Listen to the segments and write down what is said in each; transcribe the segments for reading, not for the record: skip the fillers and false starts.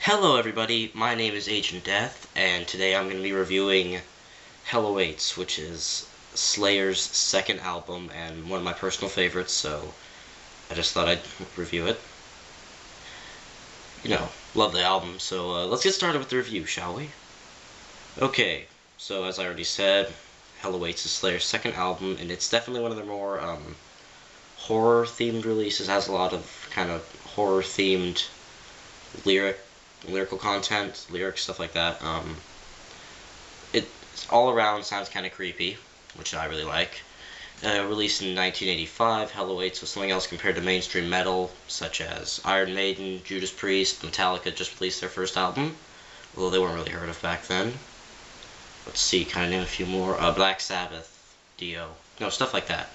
Hello everybody, my name is AgentDeth, and today I'm going to be reviewing Hell Awaits, which is Slayer's second album and one of my personal favorites, so I just thought I'd review it. You know, love the album, so let's get started with the review, shall we? Okay, so as I already said, Hell Awaits is Slayer's second album, and it's definitely one of their more horror-themed releases. It has a lot of kind of horror-themed lyrical content, lyrics, stuff like that. It all around sounds kind of creepy, which I really like. Released in 1985, Hell Awaits was something else compared to mainstream metal, such as Iron Maiden, Judas Priest, Metallica just released their first album, although they weren't really heard of back then. Let's see, kind of name a few more. Black Sabbath, Dio, stuff like that.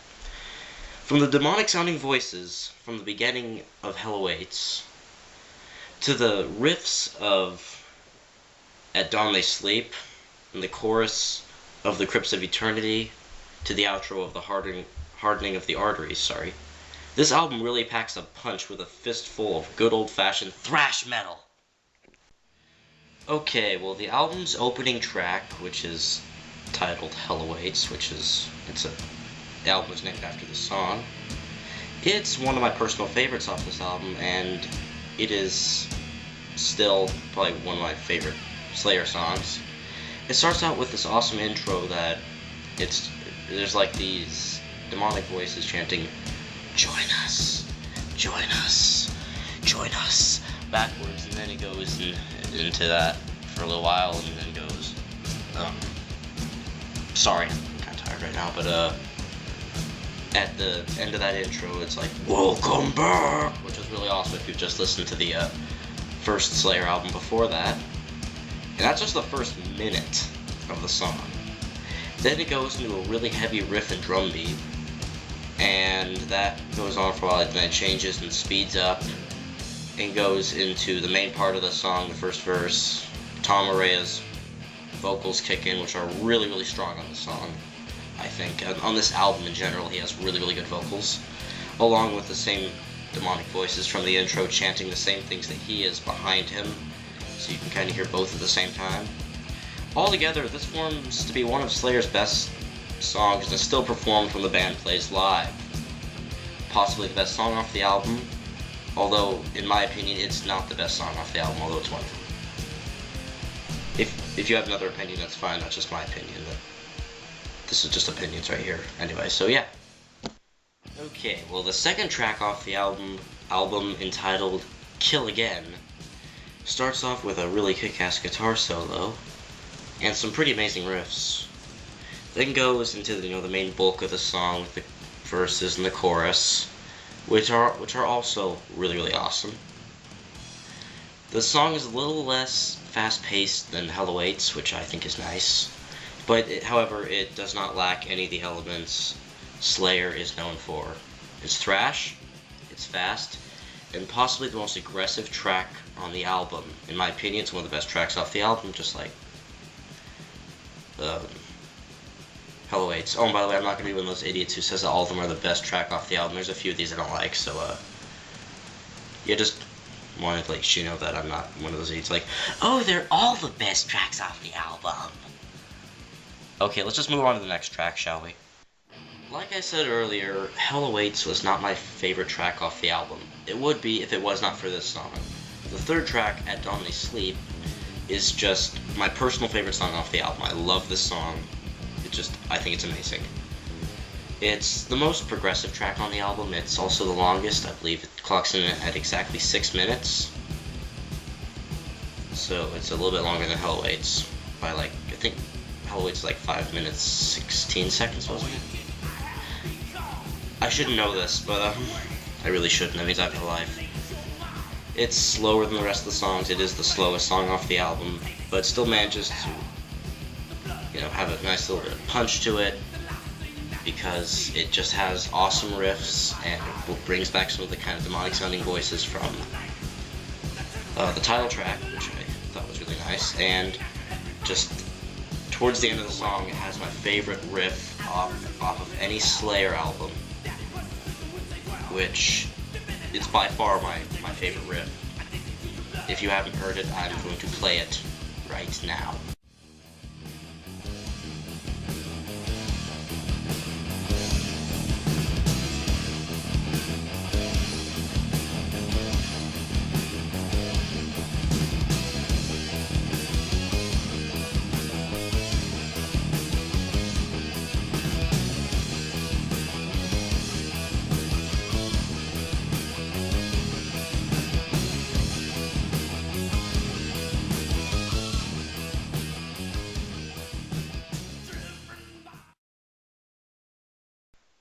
From the demonic sounding voices from the beginning of Hell Awaits, to the riffs of At Dawn They Sleep, and the chorus of The Crypts of Eternity, to the outro of the hardening of the arteries, this album really packs a punch with a fistful of good old-fashioned thrash metal. Okay, well, the album's opening track, which is titled Hell Awaits, the album is named after the song. It's one of my personal favorites off this album, and it is still probably one of my favorite Slayer songs. It starts out with this awesome intro that there's like these demonic voices chanting, "Join us, join us, join us," backwards, and then it goes into that for a little while, and then goes, sorry, I'm kind of tired right now, but at the end of that intro, it's like, "Welcome back," which is really awesome if you've just listened to the first Slayer album before that. And that's just the first minute of the song. Then it goes into a really heavy riff and drum beat, and that goes on for a while, and then it changes and speeds up and goes into the main part of the song, the first verse. Tom Araya's vocals kick in, which are really, really strong on the song. I think on this album in general, he has really, really good vocals, along with the same demonic voices from the intro chanting the same things that he is behind him, so you can kind of hear both at the same time. Altogether, this forms to be one of Slayer's best songs, and is still performed when the band plays live. Possibly the best song off the album, although in my opinion it's not the best song off the album, although it's one of them. If you have another opinion, that's fine, that's just my opinion. This is just opinions right here. Anyway, so yeah. Okay, well, the second track off the album entitled Kill Again, starts off with a really kick-ass guitar solo and some pretty amazing riffs. Then goes into the main bulk of the song with the verses and the chorus, which are also really, really awesome. The song is a little less fast-paced than Hell Awaits, which I think is nice. But, however, it does not lack any of the elements Slayer is known for. It's thrash, it's fast, and possibly the most aggressive track on the album. In my opinion, it's one of the best tracks off the album, just like Hell Awaits. Oh, and by the way, I'm not going to be one of those idiots who says that all of them are the best track off the album. There's a few of these I don't like, so, yeah, just wanted to let you know that I'm not one of those idiots like, "Oh, they're all the best tracks off the album." Okay, let's just move on to the next track, shall we? Like I said earlier, Hell Awaits was not my favorite track off the album. It would be if it was not for this song. The third track, At Dawn They Sleep, is just my personal favorite song off the album. I love this song. I think it's amazing. It's the most progressive track on the album. It's also the longest. I believe it clocks in at exactly 6 minutes. So it's a little bit longer than Hell Awaits by I think Hell Awaits is like 5 minutes, 16 seconds, wasn't it? I shouldn't know this, but I really shouldn't. That means I have no life. It's slower than the rest of the songs. It is the slowest song off the album, but still manages to, have a nice little bit of punch to it, because it just has awesome riffs, and it brings back some of the kind of demonic sounding voices from the title track, which I thought was really nice, and just towards the end of the song, it has my favorite riff off of any Slayer album, which is by far my favorite riff. if you haven't heard it, I'm going to play it right now.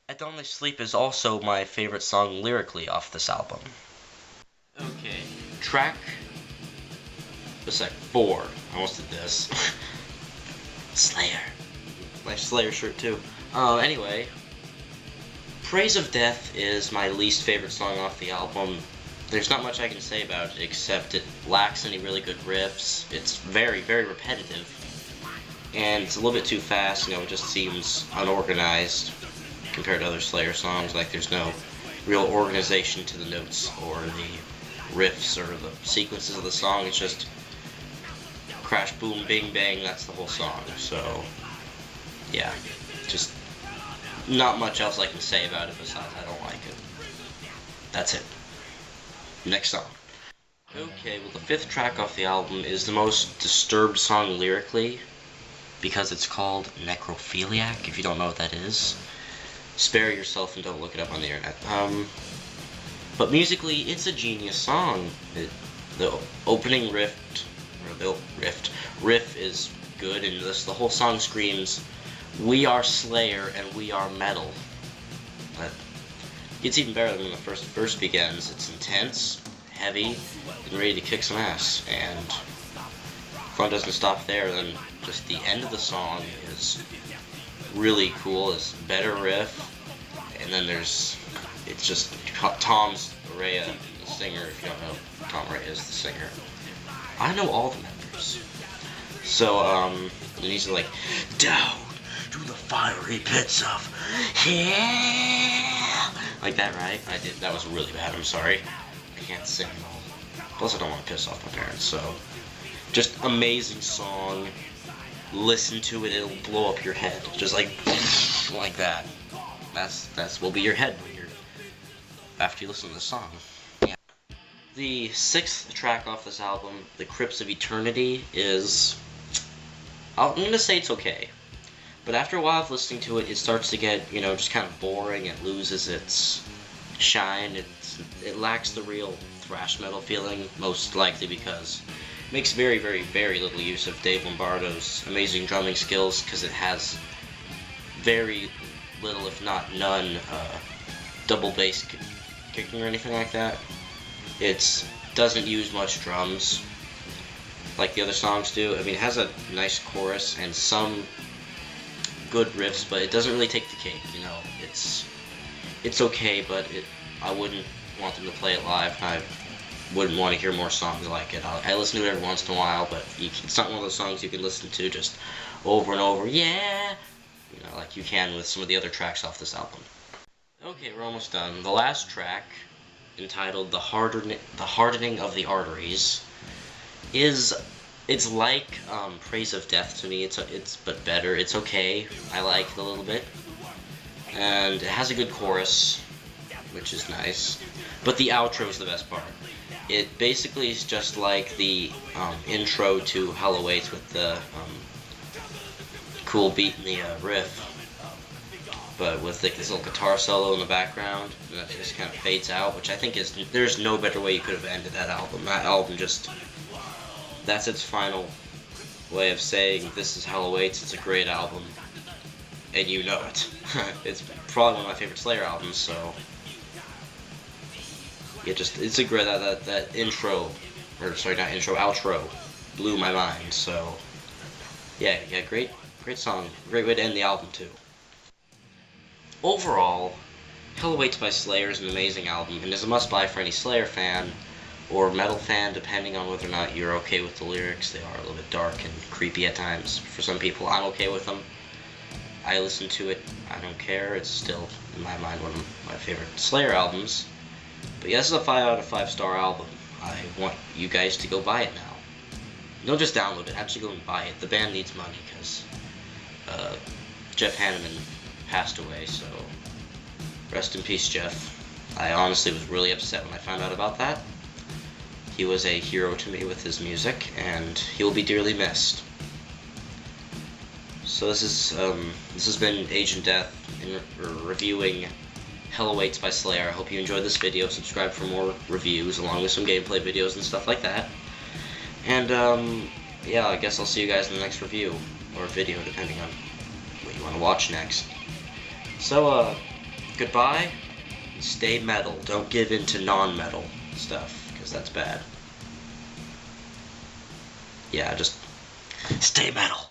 I Don't Sleep is also my favorite song lyrically off this album. Okay, track... What's that? 4. I almost did this. Slayer. Nice Slayer shirt too. Anyway, Praise of Death is my least favorite song off the album. There's not much I can say about it except it lacks any really good riffs. It's very, very repetitive. And it's a little bit too fast, it just seems unorganized compared to other Slayer songs. Like, there's no real organization to the notes or the riffs or the sequences of the song. It's just crash, boom, bing, bang, that's the whole song. So, yeah, just not much else I can say about it besides I don't like it. That's it. Next song. Okay, well, the 5th track off the album is the most disturbed song lyrically because it's called Necrophiliac, if you don't know what that is. Spare yourself and don't look it up on the internet. But musically, it's a genius song. The opening riff is good, and the whole song screams, "We are Slayer and we are metal." But it's even better than when the first verse begins. It's intense, heavy, and ready to kick some ass. And fun doesn't stop there. Then just the end of the song is really cool. It's better riff, and then it's just Tom's Araya, the singer. If you don't know, Tom Araya is the singer. I know all the members. So and he's like, down to the fiery pits of hell, like that, right? I did. That was really bad. I'm sorry. I can't sing all. Plus, I don't want to piss off my parents. So, just amazing song. Listen to it, it'll blow up your head, just like that. That's will be your head when after you listen to the song. Yeah. The 6th track off this album, The Crypts of Eternity, is, I'm gonna say it's okay, but after a while of listening to it, it starts to get, just kind of boring. It loses its shine. It lacks the real thrash metal feeling, most likely because makes very, very, very little use of Dave Lombardo's amazing drumming skills, because it has very little, if not none, double bass kicking or anything like that. It doesn't use much drums like the other songs do. I mean, it has a nice chorus and some good riffs, but it doesn't really take the cake, It's okay, but I wouldn't want them to play it live, and I wouldn't want to hear more songs like it. I listen to it every once in a while, but it's not one of those songs you can listen to just over and over, yeah, like you can with some of the other tracks off this album. Okay, we're almost done. The last track, entitled The Hardening of the Arteries, it's like Praise of Death to me. It's but better. It's okay. I like it a little bit, and it has a good chorus, which is nice. But the outro is the best part. It basically is just like the intro to Hell Awaits with the cool beat in the riff, but with this little guitar solo in the background that just kind of fades out, which I think there's no better way you could have ended that album. That album that's its final way of saying this is Hell Awaits. It's a great album, and you know it. It's probably one of my favorite Slayer albums, so it's a great, that intro, or sorry, not intro, outro, blew my mind. So yeah, great song, great way to end the album too. Overall, Hell Awaits by Slayer is an amazing album, and is a must-buy for any Slayer fan, or metal fan, depending on whether or not you're okay with the lyrics. They are a little bit dark and creepy at times. For some people, I'm okay with them. I listen to it, I don't care. It's still, in my mind, one of my favorite Slayer albums. But yeah, this is a 5 out of 5 star album. I want you guys to go buy it now. Don't just download it, actually go and buy it. The band needs money because Jeff Hanneman passed away, so rest in peace, Jeff. I honestly was really upset when I found out about that. He was a hero to me with his music, and he will be dearly missed. So this has been Agent Death reviewing Hell Awaits by Slayer. I hope you enjoyed this video. Subscribe for more reviews, along with some gameplay videos and stuff like that. And, yeah, I guess I'll see you guys in the next review, or video, depending on what you want to watch next. So, goodbye, and stay metal. Don't give in to non-metal stuff, because that's bad. Yeah, just stay metal.